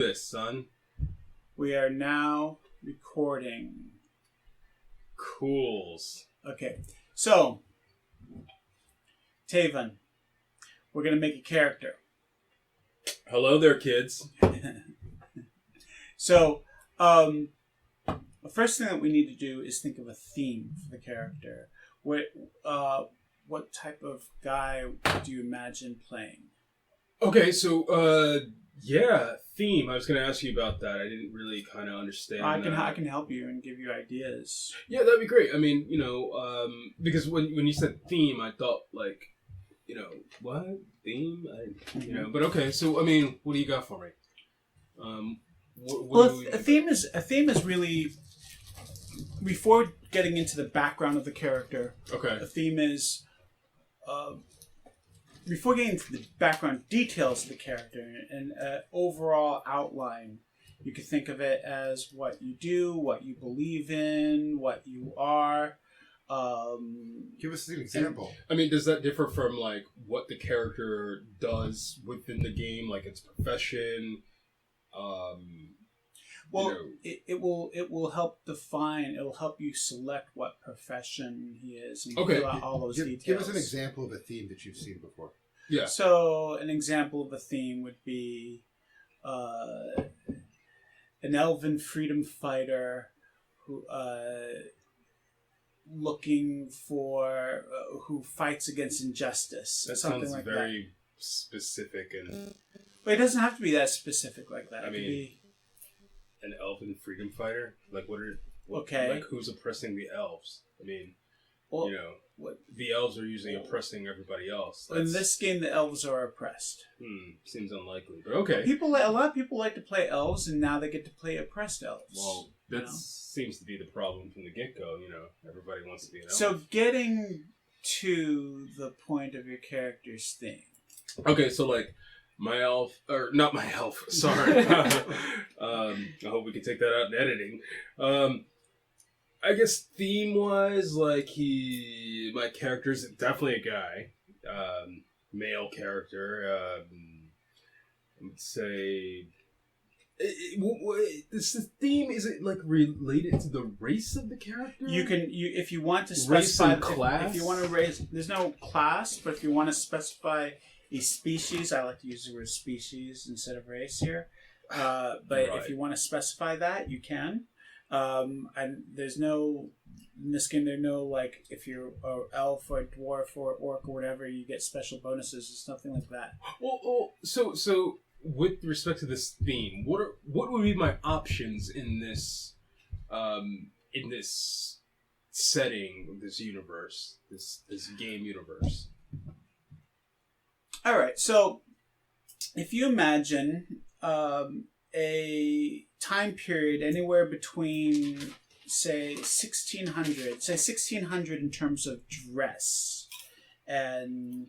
This, son. We are now recording. Cools. Okay, so Taven, we're gonna make a character. Hello there, kids. So, the first thing that we need to do is think of a theme for the character. What type of guy do you imagine playing? Okay, so yeah, theme. I was going to ask you about that. I didn't really kind of understand. I can help you and give you ideas. Yeah, that'd be great. I mean, because when you said theme, I thought like, what theme? But okay. So I mean, what do you got for me? A theme is really, before getting into the background of the character. Okay. A theme is. Before getting into the background details of the character and overall outline, you could think of it as what you do, what you believe in, what you are. Give us an example. I mean, does that differ from like what the character does within the game, like its profession? It will help define. It will help you select what profession he is. And okay. Fill out all those details. Give us an example of a theme that you've seen before. Yeah. So an example of a theme would be an elven freedom fighter who looking for who fights against injustice. That something sounds like very specific and. But it doesn't have to be that specific like that. I mean, an elven freedom fighter? Like okay. Like who's oppressing the elves? I mean, well, the elves are usually oppressing everybody else. In this game, the elves are oppressed. Seems unlikely, but okay. A lot of people like to play elves, and now they get to play oppressed elves. Well, that seems to be the problem from the get-go. Everybody wants to be an elf. So getting to the point of your character's theme. Okay, so like my elf, or not my elf. Sorry. I hope we can take that out in editing. I guess theme-wise, like my character's definitely a guy, male character. I would say, the theme, is it like related to the race of the character? If you want to specify race and class. If you want to raise, there's no class, but if you want to specify a species, I like to use the word species instead of race here. But right. If you want to specify that, you can. And there's no, in this game, there's no, like, if you're an elf or a dwarf or orc or whatever, you get special bonuses. It's nothing like that. Well, so with respect to this theme, what would be my options in this setting, this universe, this game universe? All right, so if you imagine a time period anywhere between, say, 1600 in terms of dress, and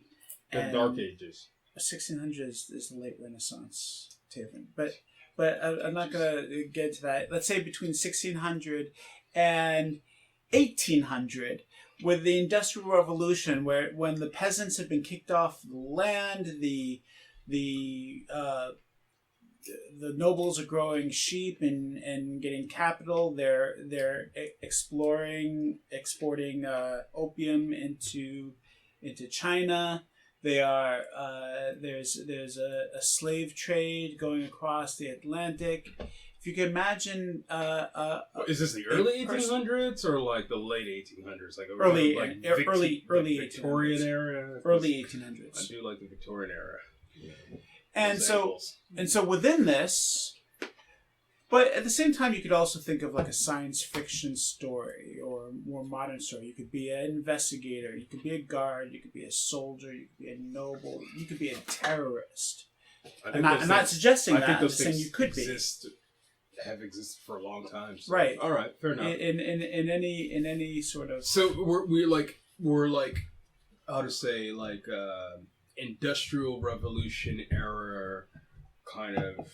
Dark Ages. 1600 is the late Renaissance, Taven. But I'm not going to get into that. Let's say between 1600 and 1800, with the Industrial Revolution, when the peasants had been kicked off the land, the nobles are growing sheep and getting capital. They're exporting opium into China. They are there's a slave trade going across the Atlantic. If you can imagine, is this the early 1800s or like the late 1800s, like early Victorian era? Early 1800s. I do like the Victorian era. And so within this, but at the same time, you could also think of like a science fiction story or a more modern story. You could be an investigator, you could be a guard, you could be a soldier, you could be a noble, you could be a terrorist. I'm not suggesting that. I'm just saying you could have existed for a long time. So. Right. All right. Fair enough. In any sort of. So we're like how to say, like Industrial Revolution era kind of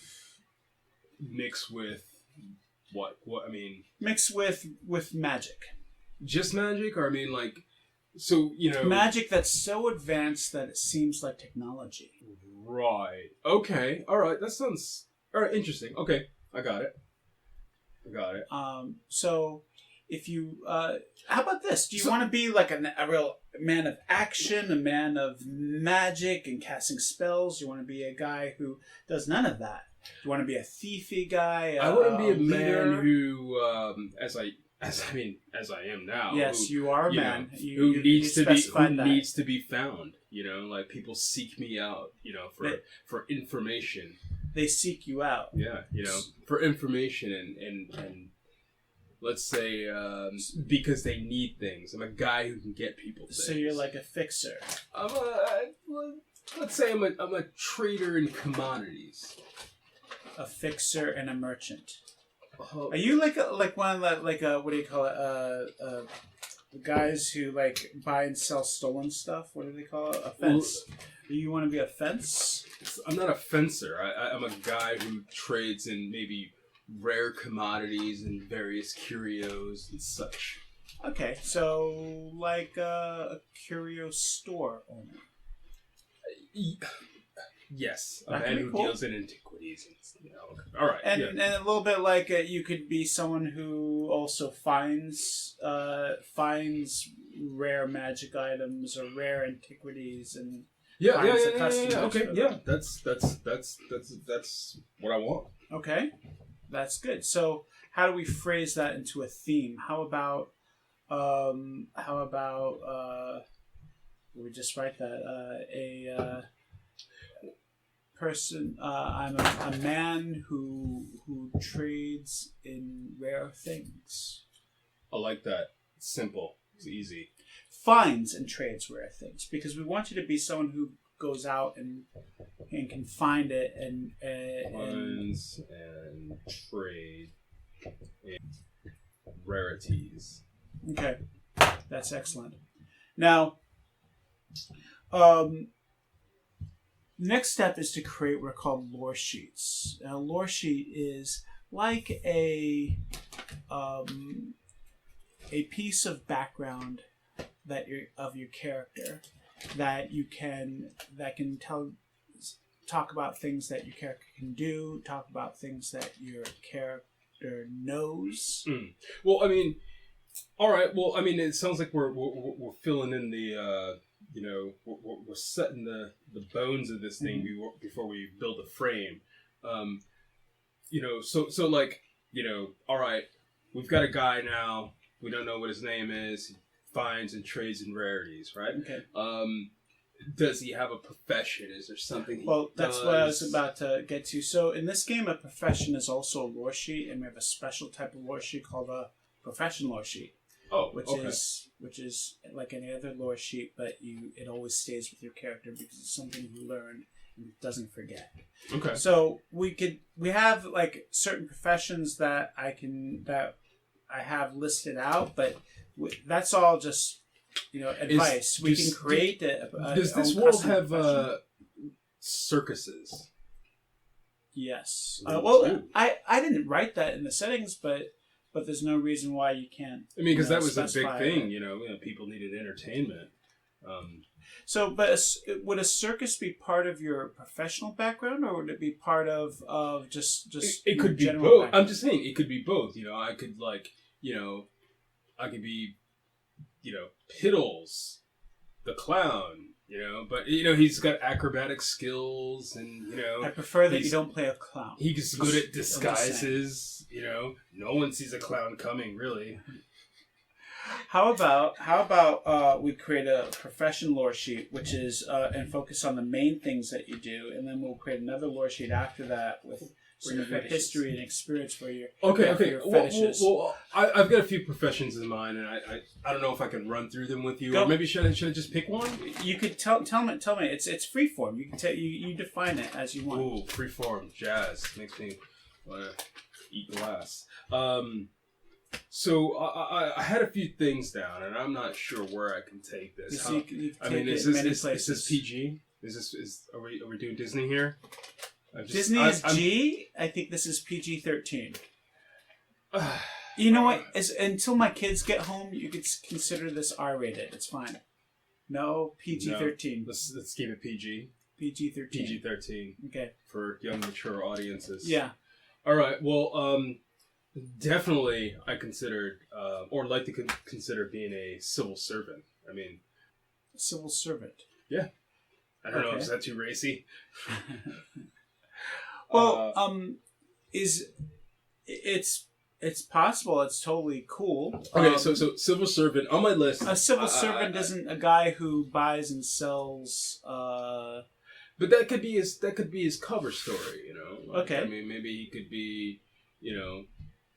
mixed with what I mean. Mixed with magic. Just magic, or I mean like, so magic that's so advanced that it seems like technology. Right. Okay. All right. That sounds. All right, interesting. Okay, I got it. So if you, how about this? Do you want to be like a real man of action, a man of magic and casting spells? Do you want to be a guy who does none of that? Do you want to be a thiefy guy? I wouldn't be a leader? man who, as I am now. Yes, you are a man. Who needs to be found. You know, like people seek me out. You know, for information. They seek you out. Yeah, you know, for information and let's say because they need things. I'm a guy who can get people things. So you're like a fixer. Let's say I'm a trader in commodities. A fixer and a merchant. Are you like one of the what do you call it? Guys who like buy and sell stolen stuff. What do they call it? A fence. Do you want to be a fence? I'm not a fencer. I'm a guy who trades in maybe rare commodities and various curios and such. Okay, so like a curio store owner. Yes, a man who deals in antiquities. And, all right, and a little bit like you could be someone who also finds rare magic items or rare antiquities and finds the customers. Okay, yeah, that's what I want. Okay, that's good. So how do we phrase that into a theme? How about we just write that person. I'm a man who trades in rare things. I like that. It's simple. It's easy. Finds and trades rare things, because we want you to be someone who goes out and can find it and finds and trade in rarities. Okay, that's excellent. Now, next step is to create what are called lore sheets. A lore sheet is like a piece of background of your character that can talk about things that your character can do, talk about things that your character knows. Well, I mean, all right. Well, I mean, it sounds like we're filling in the. We're setting the bones of this thing before we build a frame. So like, all right, we've got a guy now. We don't know what his name is. He finds and trades in rarities, right? Okay. Does he have a profession? Is there something that's what I was about to get to. So in this game, a profession is also a lore sheet, and we have a special type of lore sheet called a profession lore sheet. Oh, which is like any other lore sheet, but it always stays with your character because it's something you learned and doesn't forget. Okay. So we have like certain professions that I have listed out, but that's all just advice. We can create does this world have circuses? Yes. I didn't write that in the settings, but there's no reason why you can't. I mean, because that was a big thing, people needed entertainment. But would a circus be part of your professional background, or would it be part of just? It could be both. Background? I'm just saying it could be both. I could I could be, Piddles, the clown. But he's got acrobatic skills, and I prefer that you don't play a clown. He's good at disguises. No one sees a clown coming, really. How about we create a profession lore sheet, which is and focus on the main things that you do, and then we'll create another lore sheet after that with some of your history and experience for your fetishes. Well, I've got a few professions in mind, and I don't know if I can run through them with you, or maybe should I just pick one? You could tell me. It's free form. You can you define it as you want. Ooh, free form jazz makes me want to eat glass. So I had a few things down, and I'm not sure where I can take this. Is this PG? Are we doing Disney here? Disney is G. I think this is PG-13. You know what? Until my kids get home, you could consider this R-rated. It's fine. No, PG-13. No, let's keep it PG. PG-13. PG-13 Okay. for young, mature audiences. Yeah. All right. Well, definitely, I considered or like to consider being a civil servant. I mean, Civil servant. Yeah. I don't know if that's too racy. Well, it's possible. It's totally cool. Okay, so civil servant on my list. A civil servant isn't a guy who buys and sells. But that could be his cover story, you know. Like, Okay. I mean, maybe he could be, you know,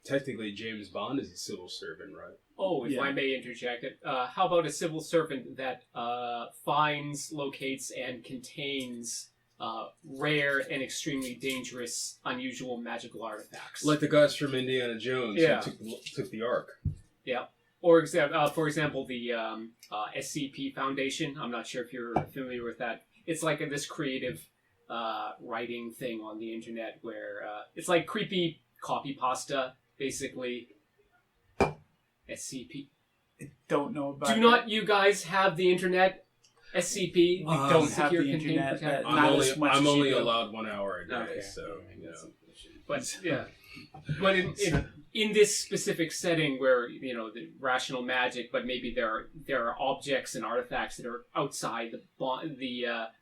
technically James Bond is a civil servant, right? Oh, if I may interject, how about a civil servant that finds, locates, and contains rare and extremely dangerous, unusual magical artifacts? Like the guys from Indiana Jones who took the Ark. Yeah. Or for example, the SCP Foundation. I'm not sure if you're familiar with that. It's like this creative writing thing on the internet where it's like creepy copy pasta, basically. SCP. I don't know about. Do not you guys have the internet? SCP. We don't have the internet. I'm only allowed 1 hour a day, Okay. so you know. But yeah, but in this specific setting where you know the rational magic, but maybe there are objects and artifacts that are outside the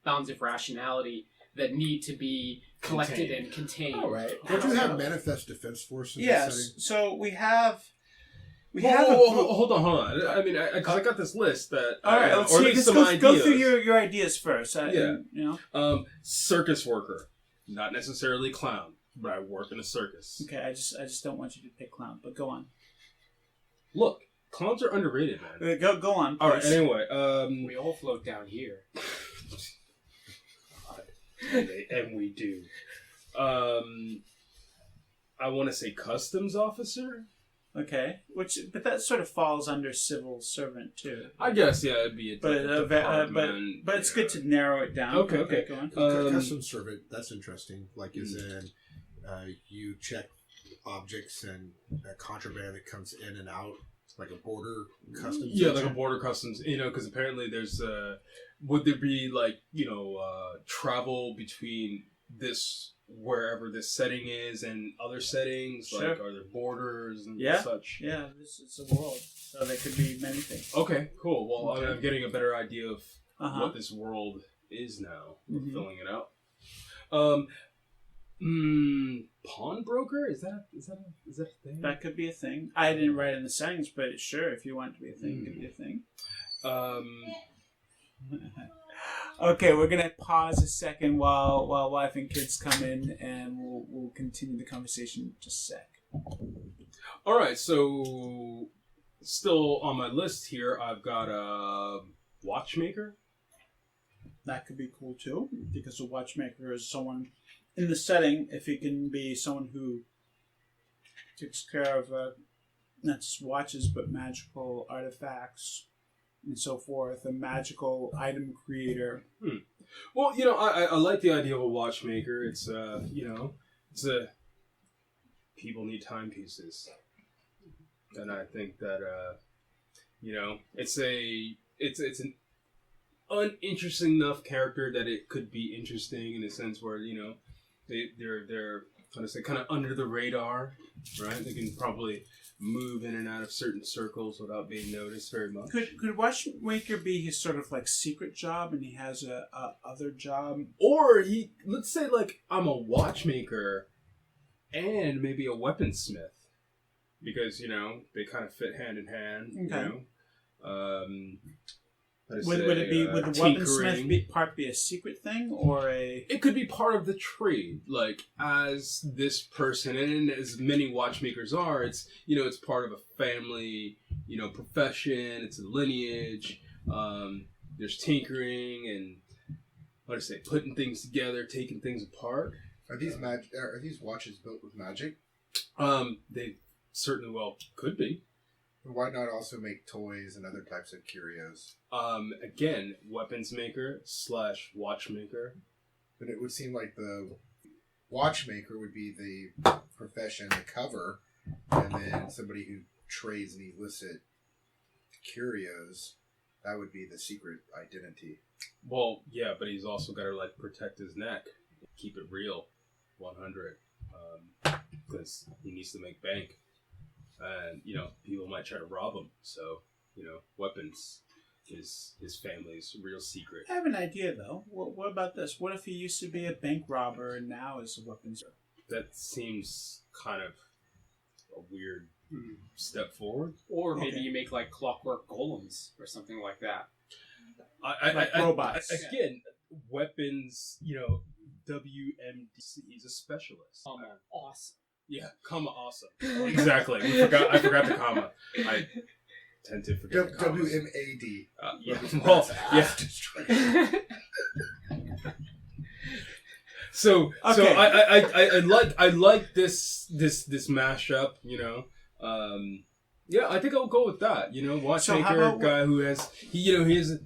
bounds of rationality that need to be collected and contained. All right. Don't you have Manifest Defense Force in this Yes. setting? So we have. Hold on. I mean, because I got this list that. All right, let's or at see. least Let's some ideas. go through your ideas first. Yeah. You know. Circus worker, not necessarily clown, but I work in a circus. Okay. I just don't want you to pick clown, but go on. Look, clowns are underrated, man. Go on. Please. All right. Anyway, We all float down here. and we do. I want to say customs officer. Okay, but that sort of falls under civil servant too. I guess it'd be a but it's good to narrow it down. Okay. Go on. Customs servant, that's interesting. Like, as in, you check objects and contraband that comes in and out, like a border customs. Yeah, like a border customs. You know, because apparently there's would there be like travel between this wherever this setting is and other settings? Sure. Like, are there borders and such? Yeah, it's a world, so there could be many things. Okay, cool. Well, I'm getting a better idea of Uh-huh. what this world is now. Mhm. Filling it out. Pawnbroker? Is that a thing? That could be a thing. I didn't write in the settings, but sure, if you want it to be a thing, it could be a thing. Okay, we're gonna pause a second while wife and kids come in, and we'll continue the conversation in just a sec. All right, so still on my list here, I've got a watchmaker. That could be cool too, because a watchmaker is someone in the setting. If he can be someone who takes care of not just watches but magical artifacts and so forth, a magical item creator. Well, I like the idea of a watchmaker. It's it's a people need timepieces, and I think that it's an uninteresting enough character that it could be interesting in a sense where they're kind of under the radar, right? They can probably move in and out of certain circles without being noticed very much. Could watchmaker be his sort of like secret job, and he has a other job? Or let's say like I'm a watchmaker and maybe a weaponsmith, because they kind of fit hand in hand. Okay. Would the tinkering. weaponsmith be a secret thing, or a? It could be part of the trade, like as this person, and as many watchmakers are. It's it's part of a family, profession. It's a lineage. There's tinkering and putting things together, taking things apart. Are these watches built with magic? They certainly could be. Why not also make toys and other types of curios? Again, weapons maker / watchmaker. But it would seem like the watchmaker would be the profession, the cover, and then somebody who trades in illicit curios, That would be the secret identity. Well, yeah, but he's also got to like protect his neck, keep it real, 100, because he needs to make bank, and people might try to rob him. So weapons is his family's real secret. I have an idea though. What about this? What if he used to be a bank robber and now is a weapons? That seems kind of a weird step forward. Or maybe you make like clockwork golems or something like that. Like robots. Again, weapons, WMD, he's a specialist. Awesome. Yeah, comma awesome. Exactly. I forgot the comma. I tend to forget the commas. WMAD. Yeah. Well, yeah. So Okay. I like this mashup, yeah, I think I'll go with that. Watchmaker, guy who has he has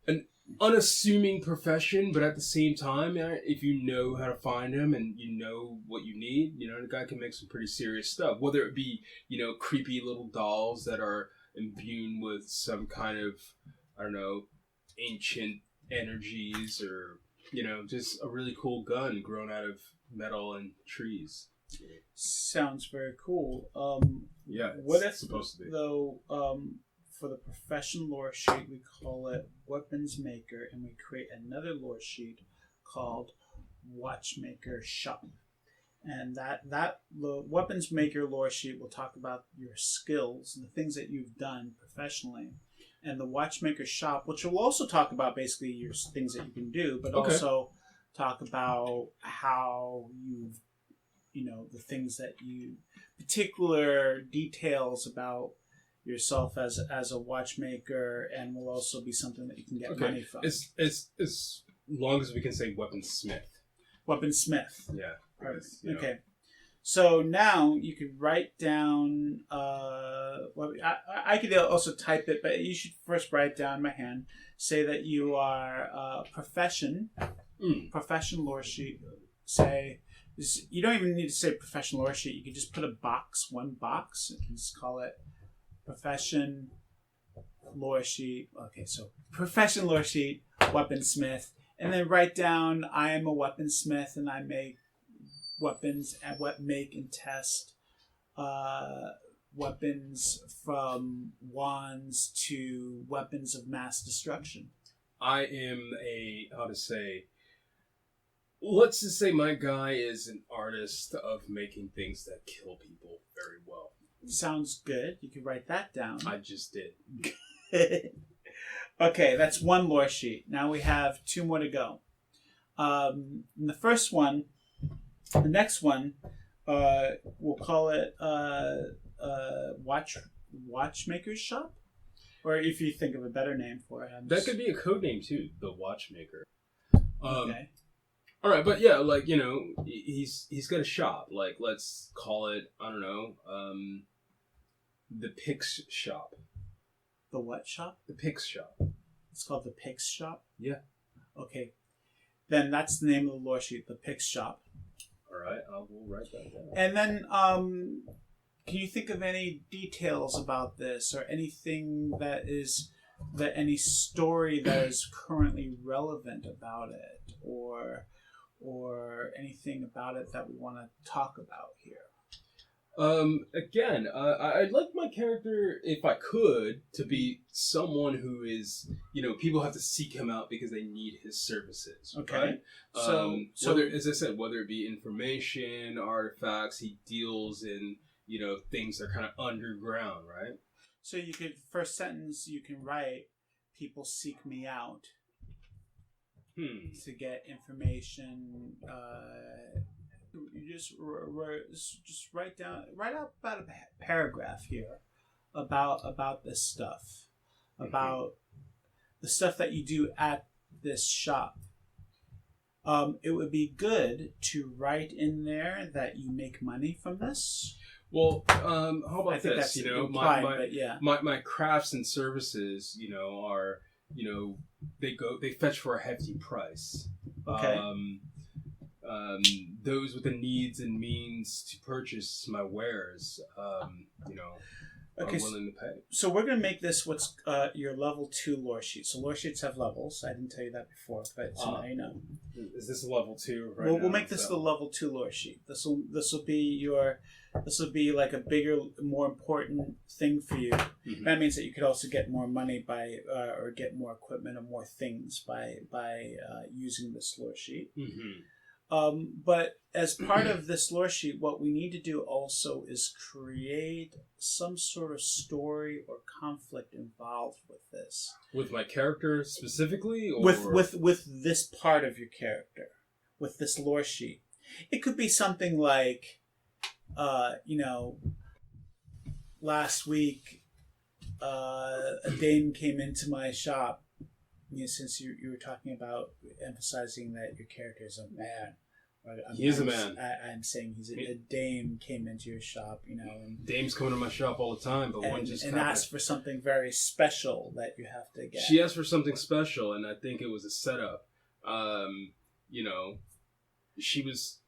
an unassuming profession, but at the same time, if you know how to find him and you know what you need, the guy can make some pretty serious stuff. Whether it be creepy little dolls that are imbued with some kind of, I don't know, ancient energies, or just a really cool gun grown out of metal and trees. Sounds very cool. Yeah, what if supposed to be. though? For the profession lore sheet, we call it Weapons Maker, and we create another lore sheet called Watchmaker Shop. And that the Weapons Maker lore sheet will talk about your skills and the things that you've done professionally. And the Watchmaker Shop, which will also talk about basically your things that you can do, but also talk about how you've, the things that you, particular details about yourself as a watchmaker, and will also be something that you can get money from. As long as we can say weaponsmith. Weaponsmith. Yeah. Okay. So now you could write down. I could also type it, but you should first write down by hand. Say that you are profession lore sheet. Say you don't even need to say profession lore sheet. You could just put one box, and just call it profession lore sheet. Okay, so profession lore sheet, weaponsmith, and then write down I am a weaponsmith and I make weapons and make and test weapons from wands to weapons of mass destruction. I am let's just say my guy is an artist of making things that kill people very well. Sounds good. You can write that down. I just did. Okay, that's one lore sheet. Now we have two more to go. The first one, the next one, we'll call it Watchmaker's Shop, or if you think of a better name for it. That could be a code name too, the Watchmaker. Okay. All right, but yeah, he's got a shop. Let's call it, I don't know, the Pix Shop. The what shop? The Pix Shop. It's called the Pix Shop? Yeah. Okay. Then that's the name of the lore sheet, the Pix Shop. All right, we'll write that down. And then, can you think of any details about this, or anything any story that is currently relevant about it, or anything about it that we want to talk about here? Again, I'd like my character, if I could, to be someone who is, people have to seek him out because they need his services. Okay. Right? So whether, as I said, whether it be information, artifacts, he deals in, things that are kind of underground, right? So you could, first sentence, you can write, people seek me out to get information. You just write out about a paragraph here about this stuff, about the stuff that you do at this shop. It would be good to write in there that you make money from this. Well, how about this? My crafts and services, are, they fetch for a hefty price. Okay. Those with the needs and means to purchase my wares, Okay, are willing to pay. So we're going to make this what's your level 2 lore sheet. So lore sheets have levels. I didn't tell you that before, but so now you know. Is this a level 2 right now? We'll make this the level 2 lore sheet. This will be like a bigger, more important thing for you. Mm-hmm. That means that you could also get more money by or get more equipment or more things by using this lore sheet. Mm-hmm. But as part of this lore sheet, what we need to do also is create some sort of story or conflict involved with this. With my character specifically, or with this part of your character, with this lore sheet, it could be something like, last week, a dame came into my shop. Since you were talking about emphasizing that your character is a man. He is a man. I'm saying a dame came into your shop, and dames come to my shop all the time, but one just asked for something very special that you have to get. She asked for something special, and I think it was a setup. She was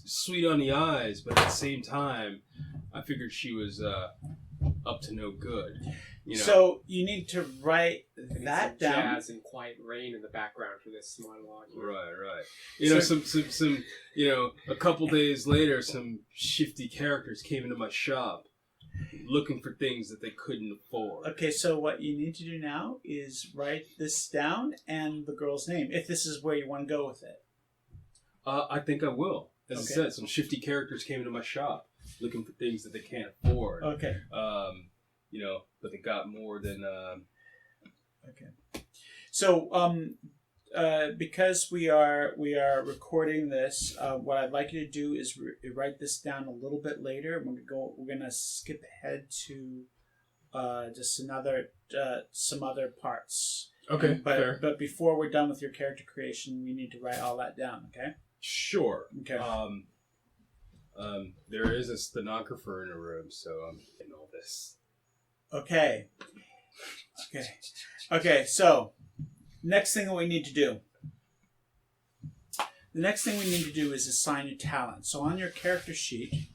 sweet on the eyes, but at the same time, I figured she was up to no good. So you need to write that down. Jazz and quiet rain in the background for this monologue. Right. Some a couple days later, some shifty characters came into my shop looking for things that they couldn't afford. Okay, so what you need to do now is write this down and the girl's name, if this is where you want to go with it. I think I will. As I said, some shifty characters came into my shop looking for things that they can't afford. Okay. But they got more than. Okay. So, because we are recording this, what I'd like you to do is write this down a little bit later. We're gonna skip ahead to just some other parts. Okay. But before we're done with your character creation, we need to write all that down. Okay. Sure. Okay. There is a stenographer in the room, so I'm getting all this. Okay. So, next thing we need to do. The next thing we need to do is assign your talent. So on your character sheet,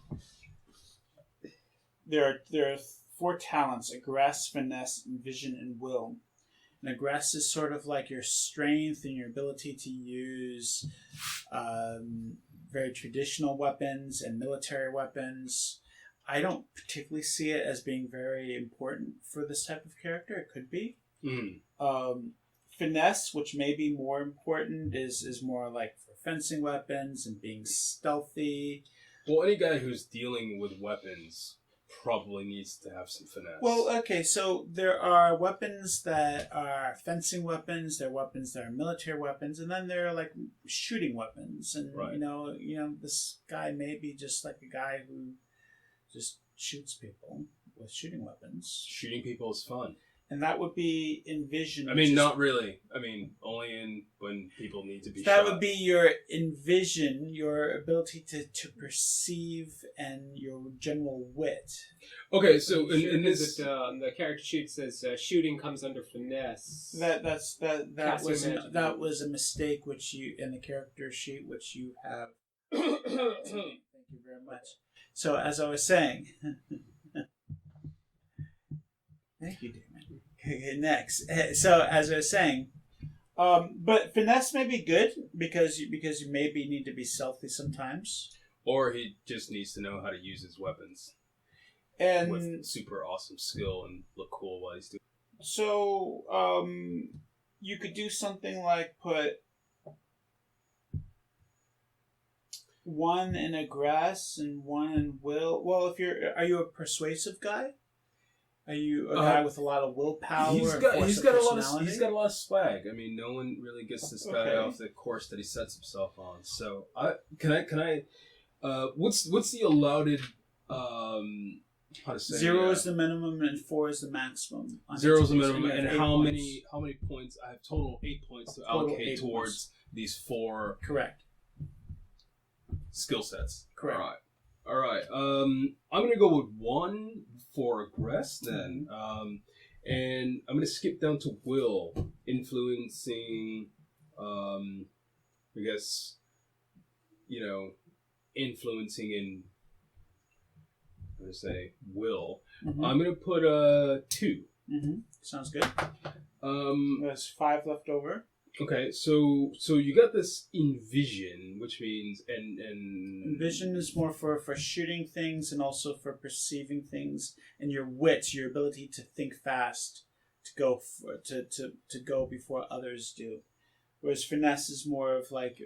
there are 4 talents: aggress, finesse, vision, and will. And aggress is sort of like your strength and your ability to use very traditional weapons and military weapons. I don't particularly see it as being very important for this type of character. It could be. Finesse, which may be more important, is more like for fencing weapons and being stealthy. Well, any guy who's dealing with weapons probably needs to have some finesse. Well, okay, so there are weapons that are fencing weapons, there are weapons that are military weapons, and then there are like shooting weapons. And right. This guy may be just like a guy who just shoots people with shooting weapons. Shooting people is fun. And that would be envision. I mean, not really. I mean, only when people need to be that shot. That would be your envision, your ability to perceive, and your general wit. Okay, so in this... the character sheet says shooting comes under finesse. That was a mistake which you in the character sheet which you have. Thank you very much. So as I was saying, thank you, Damon. Okay, next. So as I was saying, but finesse may be good because you maybe need to be stealthy sometimes. Or he just needs to know how to use his weapons. And with super awesome skill and look cool while he's doing it. So you could do something like put 1 in aggress and 1 in will. Well, are you a persuasive guy? Are you a guy with a lot of willpower? He's got a lot of swag. I mean, no one really gets this guy off the course that he sets himself on. So, can I? What's the allotted? How to say? 0 is the minimum and 4 is the maximum. 0 is the minimum, and how many points? I have total 8 points to allocate towards these 4. Correct. Skill sets. Correct. All right. I'm gonna go with 1 for aggress then, and I'm gonna skip down to will, influencing. I guess, influencing in I'm gonna say will. Mhm. I'm gonna put a 2. Sounds good. Um. There's 5 left over. Okay. So you got this envision, which means and Vision is more for shooting things and also for perceiving things, and your wit, your ability to think fast, to go before others do. Whereas finesse is more of like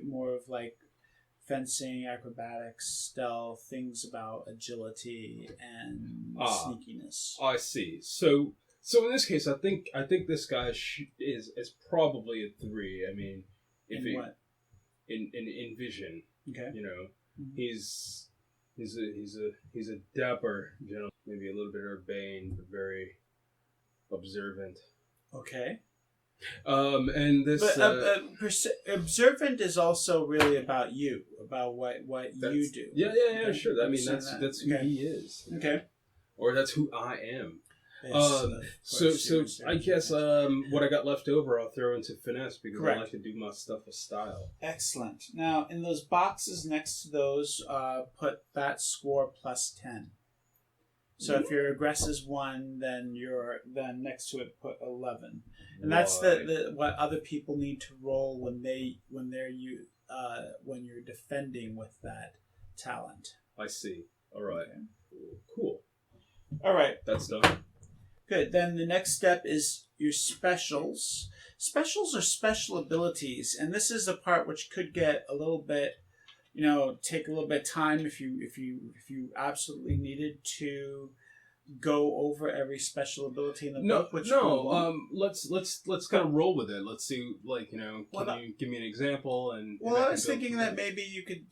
fencing, acrobatics, stealth, things about agility and sneakiness. I see. So in this case, I think this guy is probably a 3. I mean, What? In vision, Okay. you know, he's a dapper gentleman, maybe a little bit urbane, but very observant. Okay. And this Observant is also really about you, about what you do. Yeah, sure. I mean, that's who he is. Okay. Or that's who I am. Yes, So I guess what I got left over, I'll throw into finesse because Correct. I like to do my stuff with style. Excellent. Now, in those boxes next to those, put that score plus 10. So if your aggress is 1, then next to it put 11, and that's the what other people need to roll when you're defending with that talent. I see. All right. Okay. Cool. All right. That's done. Good. Then the next step is your specials. Specials are special abilities, and this is the part which could get a little bit, take a little bit of time if you absolutely needed to go over every special ability in the book. Let's kind of roll with it. Let's see, can you give me an example? And well, I was thinking that maybe you could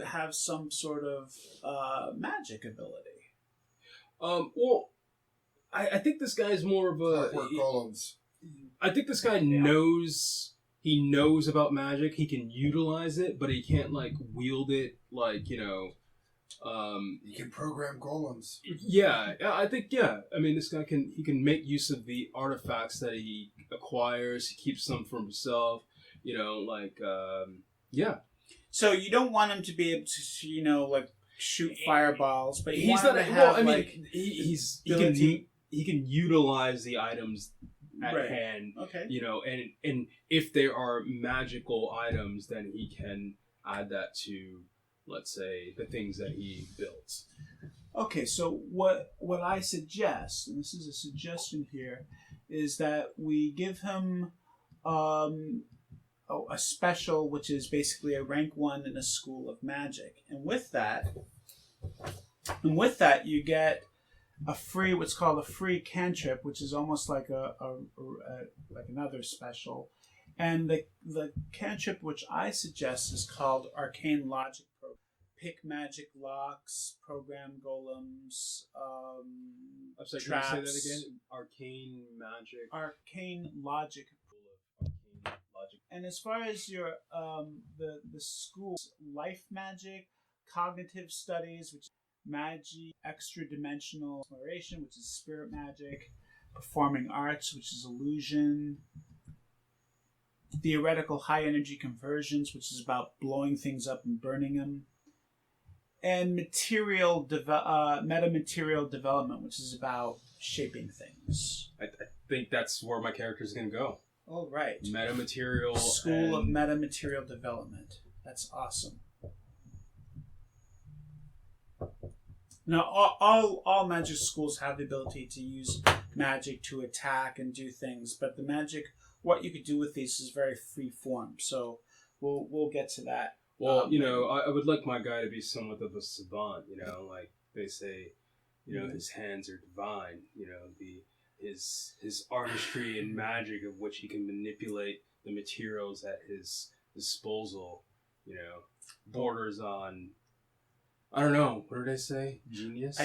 have some sort of magic ability. Well, I think this guy's more of a. golems. I think this guy knows. He knows about magic. He can utilize it, but he can't wield it You can program golems. Yeah, I think I mean, this guy can make use of the artifacts that he acquires. He keeps some for himself. So you don't want him to be able to shoot fireballs, but he's not. He can utilize the items at hand. Okay. And if there are magical items, then he can add that to, let's say, the things that he builds. Okay, so what I suggest, and this is a suggestion here, is that we give him a special, which is basically a rank 1 in a school of magic, and with that you get what's called a free cantrip, which is almost like like another special, and the cantrip which I suggest is called Arcane Logic. Pick magic locks, program golems, I'm sorry, traps. can you say that again? Arcane magic. Arcane logic. Arcane logic. And as far as your the school's life magic, cognitive studies, which is Magi, extra dimensional exploration, which is spirit magic, performing arts, which is illusion, theoretical high energy conversions, which is about blowing things up and burning them, and metamaterial development, which is about shaping things. I think that's where my character is going to go. All right. Metamaterial. School of Metamaterial Development. That's awesome. Now, all magic schools have the ability to use magic to attack and do things, but the magic, what you could do with these is very free form. So we'll get to that. Well, I would like my guy to be somewhat of a savant. Like they say, his hands are divine. His artistry and magic of which he can manipulate the materials at his disposal. Borders on. I don't know. What did I say? Genius.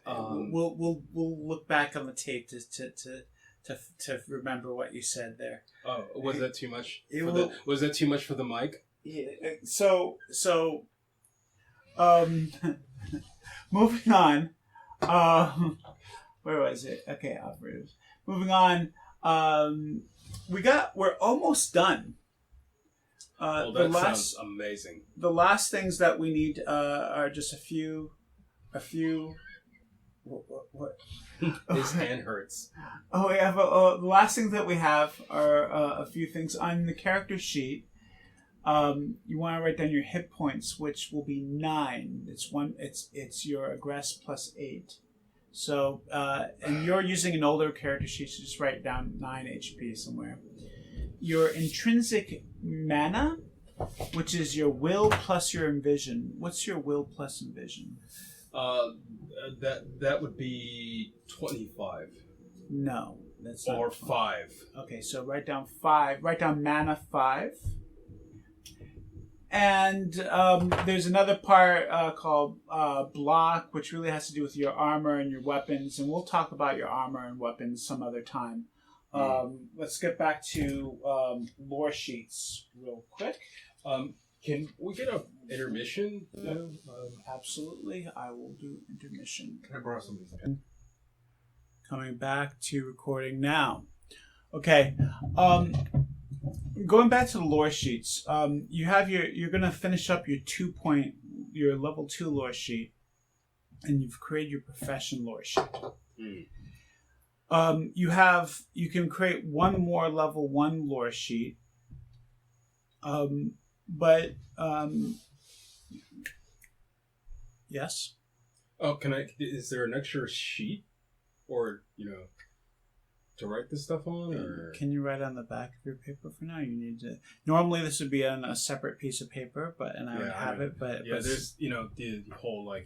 We'll look back on the tape to remember what you said there. Oh, was that too much? Was that too much for the mic? Yeah. So moving on. Where was it? Okay, operators. Moving on. We're almost done. Sounds amazing. The last things that we need are just a few What? His hand hurts. Oh, yeah. The last things that we have are a few things on the character sheet. You want to write down your hit points, which will be 9. It's your aggress plus 8. So, and you're using an older character sheet, so just write down 9 HP somewhere. Your intrinsic mana, which is your will plus your envision. What's your will plus envision? That would be 25. No, that's not. Or 5. Okay, so write down 5. Write down mana 5. And there's another part called block, which really has to do with your armor and your weapons. And we'll talk about your armor and weapons some other time. Let's get back to lore sheets real quick. Can we get an intermission? Absolutely, I will do intermission. Can I borrow somebody's Coming back to recording now. Okay. Going back to the lore sheets, you have you're gonna finish up your level 2 lore sheet, and you've created your profession lore sheet. You can create one more level 1 lore sheet, but yes. Oh, is there an extra sheet, or to write this stuff on? Or can you write on the back of your paper for now? You need to. Normally, this would be on a separate piece of paper, and I would have it. But there's the whole I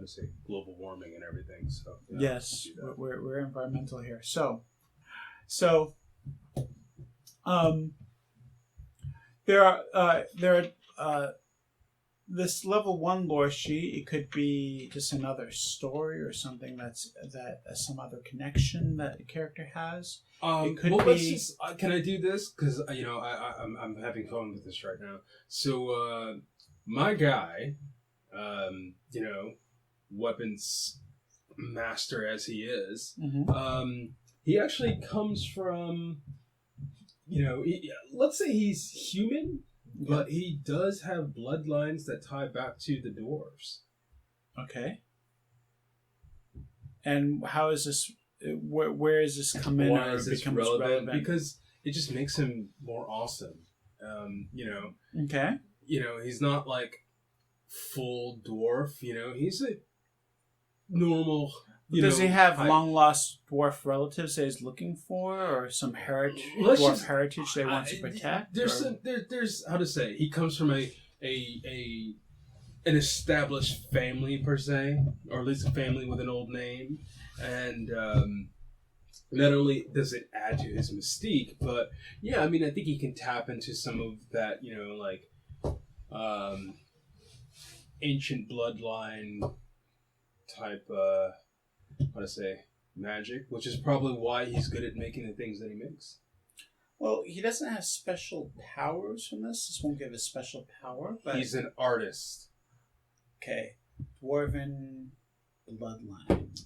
say global warming and everything. So yes, we're environmental here. So there are this level 1 lore sheet. It could be just another story or something that some other connection that a character has. It could be. Can I do this? Because I'm having fun with this right now. So my guy, weapons master as he is, he actually comes from, let's say he's human, but he does have bloodlines that tie back to the dwarves. Okay. And how is this? Where is this come in? Why is this relevant? Because it just makes him more awesome. Okay. He's not like full dwarf. He's a normal. Does he have long lost dwarf relatives that he's looking for, or some dwarf heritage they want to protect? There's how to say, he comes from an established family per se, or at least a family with an old name, and not only does it add to his mystique, but I think he can tap into some of that, ancient bloodline type. How to say, magic, which is probably why he's good at making the things that he makes. Well, he doesn't have special powers from this. This won't give a special power, but he's an artist. Okay, dwarven bloodline.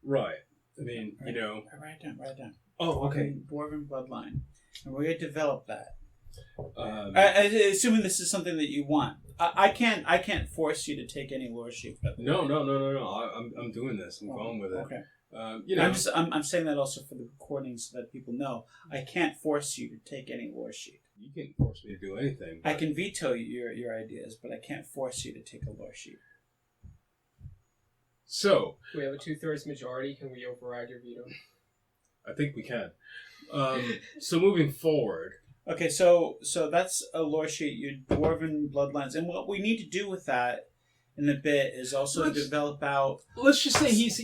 Right. Write down. Oh, okay. Dwarven bloodline, and we're gonna develop that. Assuming this is something that you want. I can't force you to take any lore sheet. No. I'm doing this. I'm going with it. Okay. I'm I'm saying that also for the recording so that people know. I can't force you to take any lore sheet. You can't force me to do anything. I can veto your ideas, but I can't force you to take a lore sheet. So we have a 2/3 majority. Can we override your veto? I think we can. So moving forward. Okay, so that's a lore sheet, your dwarven bloodlines, and what we need to do with that in a bit is also develop out. Let's just say he's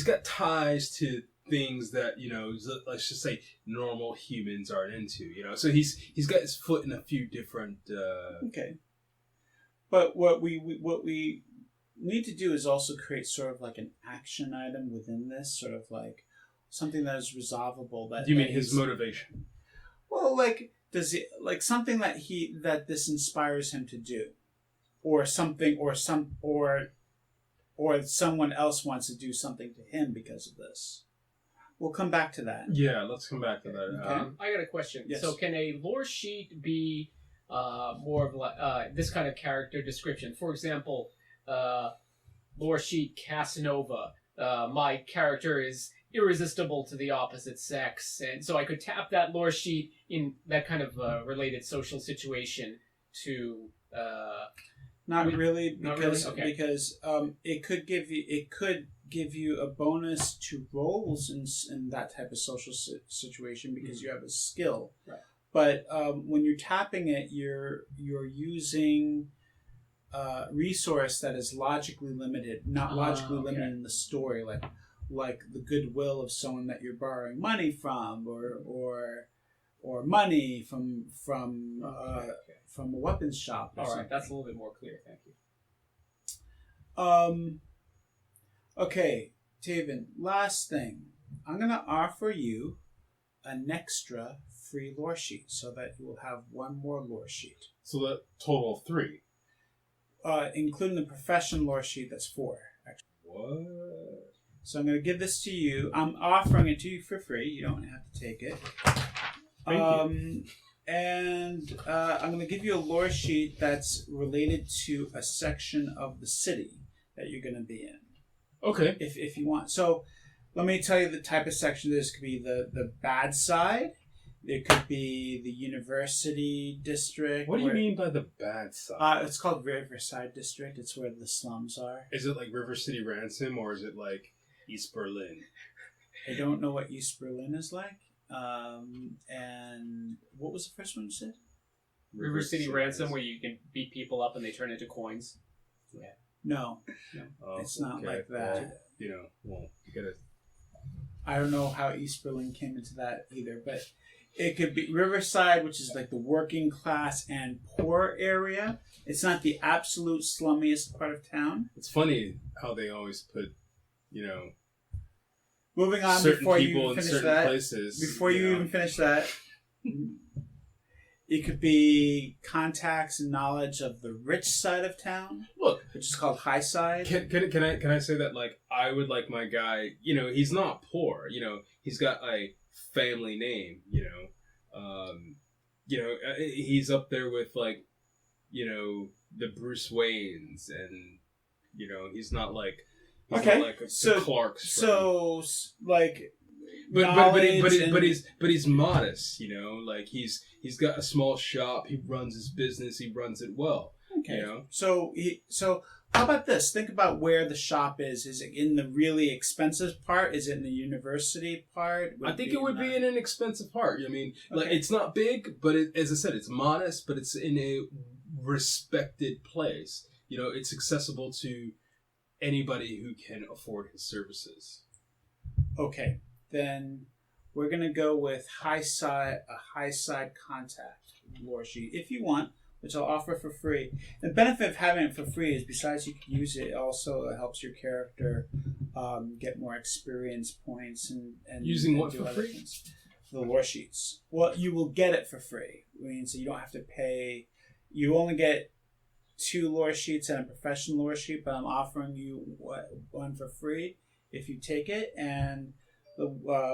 got ties to things that let's just say normal humans aren't into. So he's got his foot in a few different. Okay, but what we need to do is also create sort of like an action item within this, sort of like. Something that is resolvable. You mean his motivation? Well, does he something that this inspires him to do, or something, or someone else wants to do something to him because of this. We'll come back to that. Yeah, let's come back to that. Okay. I got a question. Yes. So, can a lore sheet be more of like this kind of character description. For example, lore sheet Casanova. My character is irresistible to the opposite sex, and so I could tap that lore sheet in that kind of related social situation to. Not really, Not because really? Okay. because it could give you a bonus to rolls in that type of social situation because you have a skill. Right. But when you're tapping it, you're using resource that is logically limited, not logically limited in the story, like the goodwill of someone that you're borrowing money from, or money from a weapons shop. Or All right, something. that's a little bit more clear. Thank you. Okay, Taven, last thing. I'm going to offer you an extra free lore sheet so that you will have one more lore sheet. So that total of 3. Including the profession lore sheet, that's 4. Actually. What? So I'm going to give this to you. I'm offering it to you for free. You don't have to take it. Thank you. And I'm going to give you a lore sheet that's related to a section of the city that you're going to be in. Okay. If you want. So let me tell you the type of section. This could be the bad side. It could be the university district. What do you mean by the bad side? It's called Riverside District. It's where the slums are. Is it like River City Ransom or is it like East Berlin? I don't know what East Berlin is like. And what was the first one you said? River City Ransom, where you can beat people up and they turn into coins. Yeah. No, Oh, it's not okay. like that. Well, you gotta. I don't know how East Berlin came into that either, but it could be Riverside, which is like the working class and poor area. It's not the absolute slummiest part of town. It's funny how they always put, Moving on, certain before people you in finish certain that, places. before you even finish that, it could be contacts and knowledge of the rich side of town, Look, which is called High Side. can I say that, like, I would like my guy, he's not poor, he's got a family name, he's up there with, like, the Bruce Waynes, and he's not like the Clarks. So like, but he's modest, like he's got a small shop, he runs his business, he runs it well. Okay. So how about this? Think about where the shop is. Is it in the really expensive part? Is it in the university part? I think it would be in an expensive part. I mean, like, it's not big, but as I said, it's modest, but it's in a respected place. It's accessible to anybody who can afford his services. Okay, then we're gonna go with a high side contact lore sheet if you want, which I'll offer for free. The benefit of having it for free is, besides you can use it, also helps your character get more experience points and using what do for other free? things. The lore sheets. Well, you will get it for free. So you don't have to pay. You only get 2 lore sheets and a professional lore sheet, but I'm offering you one for free if you take it. And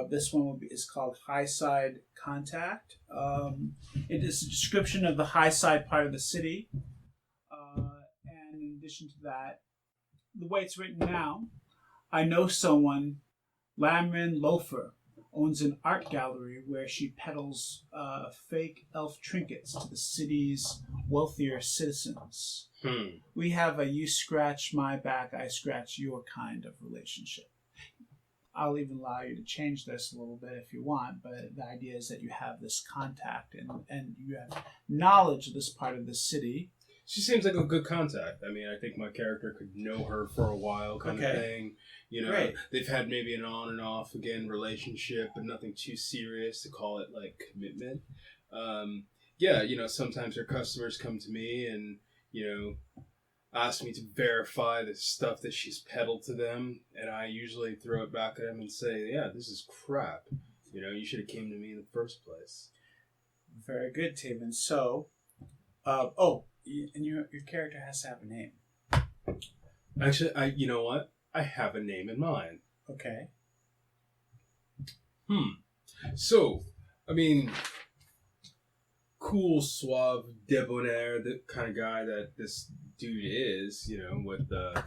this one is called High Side Contact. It is a description of the high side part of the city. And in addition to that, the way it's written now, I know someone, Lamrin Loafer, owns an art gallery where she peddles fake elf trinkets to the city's wealthier citizens. We have a you scratch my back, I scratch your kind of relationship. I'll even allow you to change this a little bit if you want, but the idea is that you have this contact and you have knowledge of this part of the city. She seems like a good contact. I mean, I think my character could know her for a while, kind of thing. Great. They've had maybe an on and off again relationship, but nothing too serious to call it like commitment. Sometimes her customers come to me and ask me to verify the stuff that she's peddled to them, and I usually throw it back at them and say, "Yeah, this is crap. You should have came to me in the first place." Very good, Taven. So, and your character has to have a name. Actually, you know what? I have a name in mind. Okay. So, I mean, cool, suave, debonair, the kind of guy that this dude is, with the,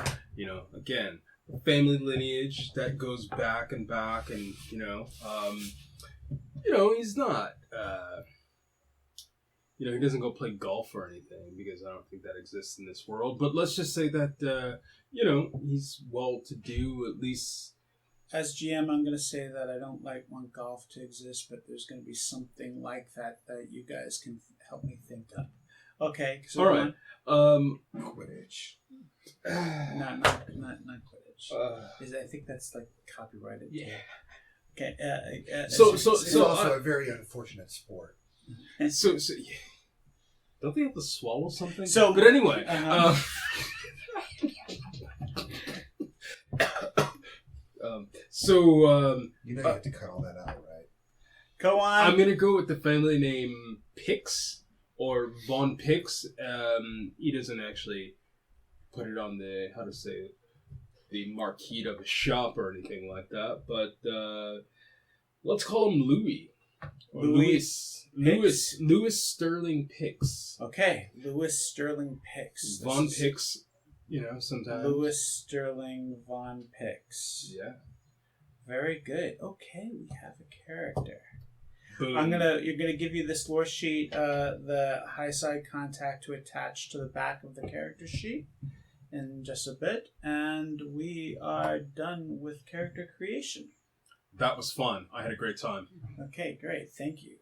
again, family lineage that goes back and back, and he's not, he doesn't go play golf or anything, because I don't think that exists in this world. But let's just say that, he's well-to-do, at least. As GM, I'm going to say that I don't want golf to exist, but there's going to be something like that you guys can help me think of. Okay. So all right. Quidditch. Not Quidditch. I think that's like copyrighted. Yeah. Okay. It's also a very unfortunate sport. So yeah. Don't they have to swallow something? So, but anyway. You have to cut all that out, right? Go on. I'm gonna go with the family name Pix or Von Pix. He doesn't actually put it on the the marquee of a shop or anything like that. But let's call him Louis. Louis Sterling Pix. Okay, Louis Sterling Pix. Von Pix. Sometimes. Louis Sterling Von Pix. Yeah. Very good. Okay, we have a character. Boom. You're gonna give you this lore sheet, the high side contact to attach to the back of the character sheet in just a bit, and we are done with character creation. That was fun. I had a great time. Okay, great. Thank you.